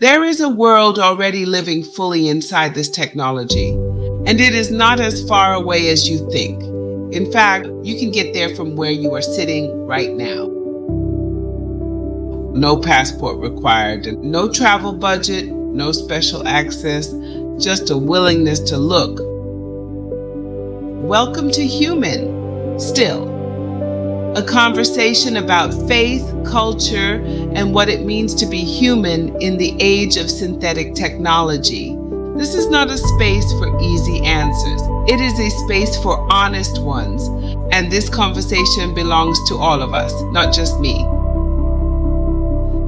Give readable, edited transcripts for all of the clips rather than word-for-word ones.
There is a world already living fully inside this technology, and it is not as far away as you think. In fact, you can get there from where you are sitting right now. No passport required, no travel budget, no special access, just a willingness to look. Welcome to Human, Still. A conversation about faith, culture, and what it means to be human in the age of synthetic technology. This is not a space for easy answers. It is a space for honest ones, and this conversation belongs to all of us, not just me.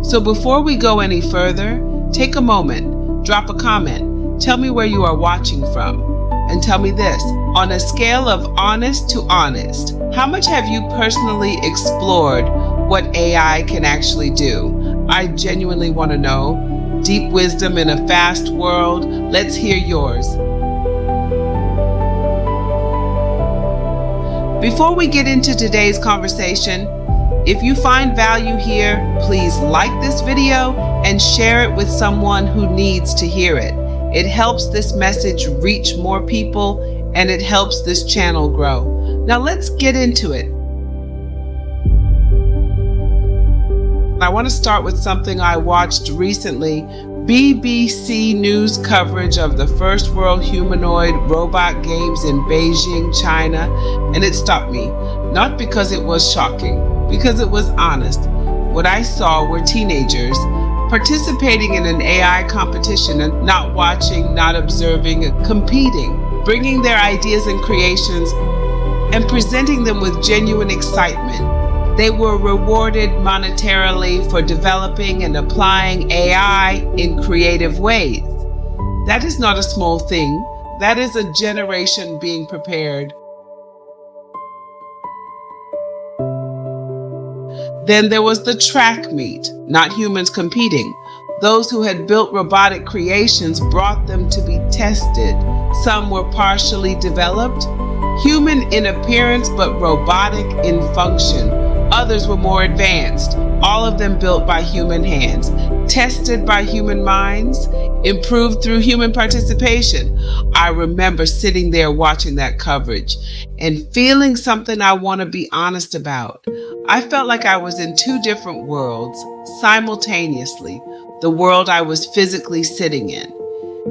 So before we go any further, take a moment, drop a comment, tell me where you are watching from, and tell me this, on a scale of honest to honest, how much have you personally explored what AI can actually do? I genuinely want to know. Deep wisdom in a fast world. Let's hear yours. Before we get into today's conversation, if you find value here, please like this video and share it with someone who needs to hear it. It helps this message reach more people, and it helps this channel grow. Now let's get into it. I want to start with something I watched recently, BBC News coverage of the first world humanoid robot games in Beijing, China, and it stopped me. Not because it was shocking, because it was honest. What I saw were teenagers participating in an AI competition and not watching, not observing, competing, bringing their ideas and creations and presenting them with genuine excitement. They were rewarded monetarily for developing and applying AI in creative ways. That is not a small thing. That is a generation being prepared. Then there was the track meet, not humans competing. Those who had built robotic creations brought them to be tested. Some were partially developed, human in appearance but robotic in function. Others were more advanced, all of them built by human hands, tested by human minds, improved through human participation. I remember sitting there watching that coverage and feeling something I want to be honest about. I felt like I was in two different worlds simultaneously, the world I was physically sitting in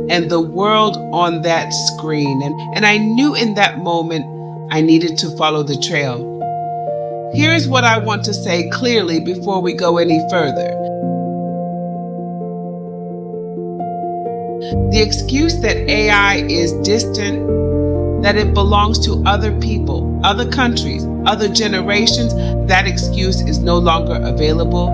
and the world on that screen. And I knew in that moment I needed to follow the trail. Here's what I want to say clearly before we go any further. The excuse that AI is distant, that it belongs to other people, other countries, other generations, that excuse is no longer available.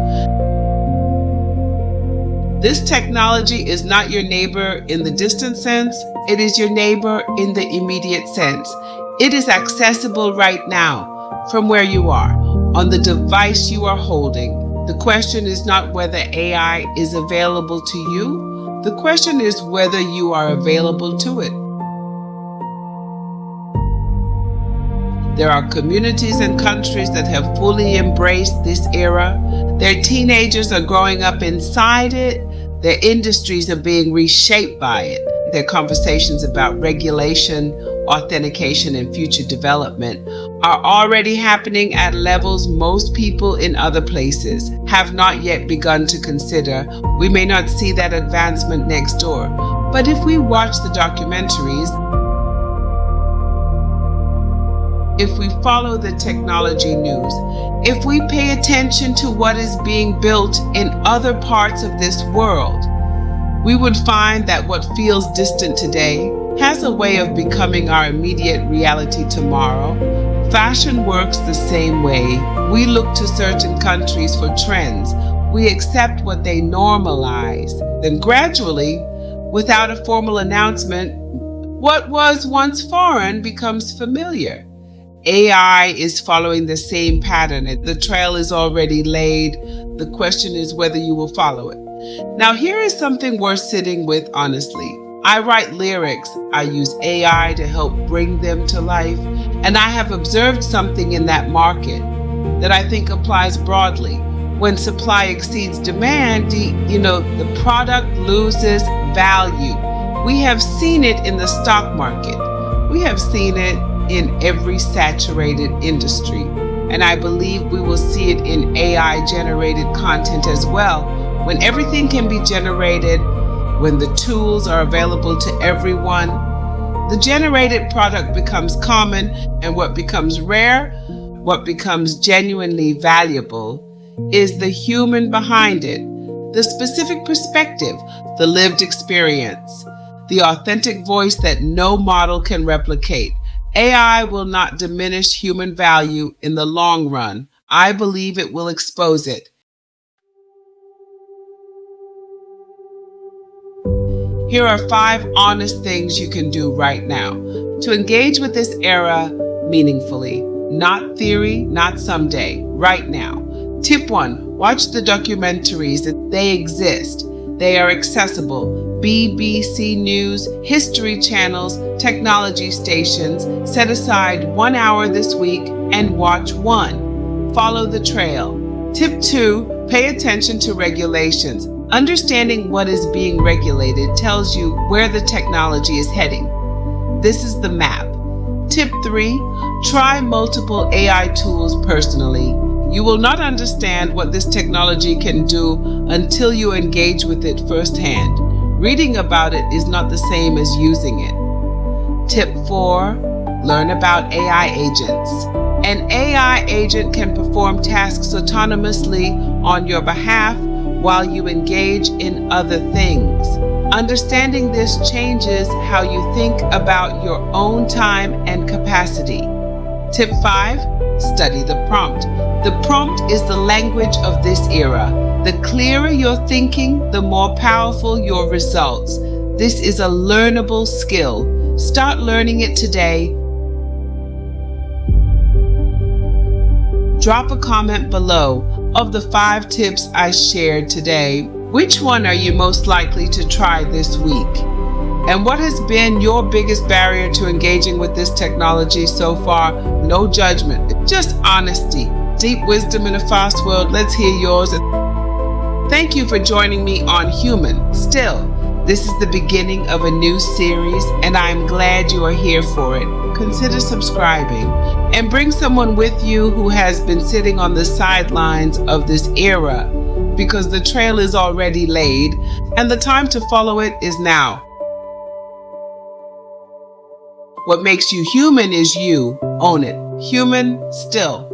This technology is not your neighbor in the distant sense. It is your neighbor in the immediate sense. It is accessible right now from where you are, on the device you are holding. The question is not whether AI is available to you. The question is whether you are available to it. There are communities and countries that have fully embraced this era. Their teenagers are growing up inside it. Their industries are being reshaped by it. Their conversations about regulation, authentication, and future development are already happening at levels most people in other places have not yet begun to consider. We may not see that advancement next door, but if we watch the documentaries, if we follow the technology news, if we pay attention to what is being built in other parts of this world, we would find that what feels distant today has a way of becoming our immediate reality tomorrow. Fashion works the same way. We look to certain countries for trends. We accept what they normalize. Then gradually, without a formal announcement, what was once foreign becomes familiar. AI is following the same pattern. The trail is already laid. The question is whether you will follow it. Now, here is something worth sitting with honestly. I write lyrics. I use AI to help bring them to life. And I have observed something in that market that I think applies broadly. When supply exceeds demand, the product loses value. We have seen it in the stock market. We have seen it in every saturated industry. And I believe we will see it in AI-generated content as well. When everything can be generated, when the tools are available to everyone, the generated product becomes common, and what becomes rare, what becomes genuinely valuable, is the human behind it, the specific perspective, the lived experience, the authentic voice that no model can replicate. AI will not diminish human value in the long run. I believe it will expose it. Here are 5 honest things you can do right now to engage with this era meaningfully. Not theory, not someday, right now. Tip 1, watch the documentaries. They exist. They are accessible. BBC News, History channels, technology stations. Set aside 1 hour this week and watch one. Follow the trail. Tip 2, pay attention to regulations. Understanding what is being regulated tells you where the technology is heading. This is the map. Tip 3, try multiple AI tools personally. You will not understand what this technology can do until you engage with it firsthand. Reading about it is not the same as using it. Tip 4, learn about AI agents. An AI agent can perform tasks autonomously on your behalf while you engage in other things. Understanding this changes how you think about your own time and capacity. Tip 5, study the prompt. The prompt is the language of this era. The clearer your thinking, the more powerful your results. This is a learnable skill. Start learning it today. Drop a comment below. Of the 5 tips I shared today, which one are you most likely to try this week? And what has been your biggest barrier to engaging with this technology so far? No judgment, just honesty. Deep wisdom in a fast world. Let's hear yours. Thank you for joining me on Human. Still, this is the beginning of a new series, and I'm glad you are here for it. Consider subscribing and bring someone with you who has been sitting on the sidelines of this era, because the trail is already laid and the time to follow it is now. What makes you human is you. Own it. Human still.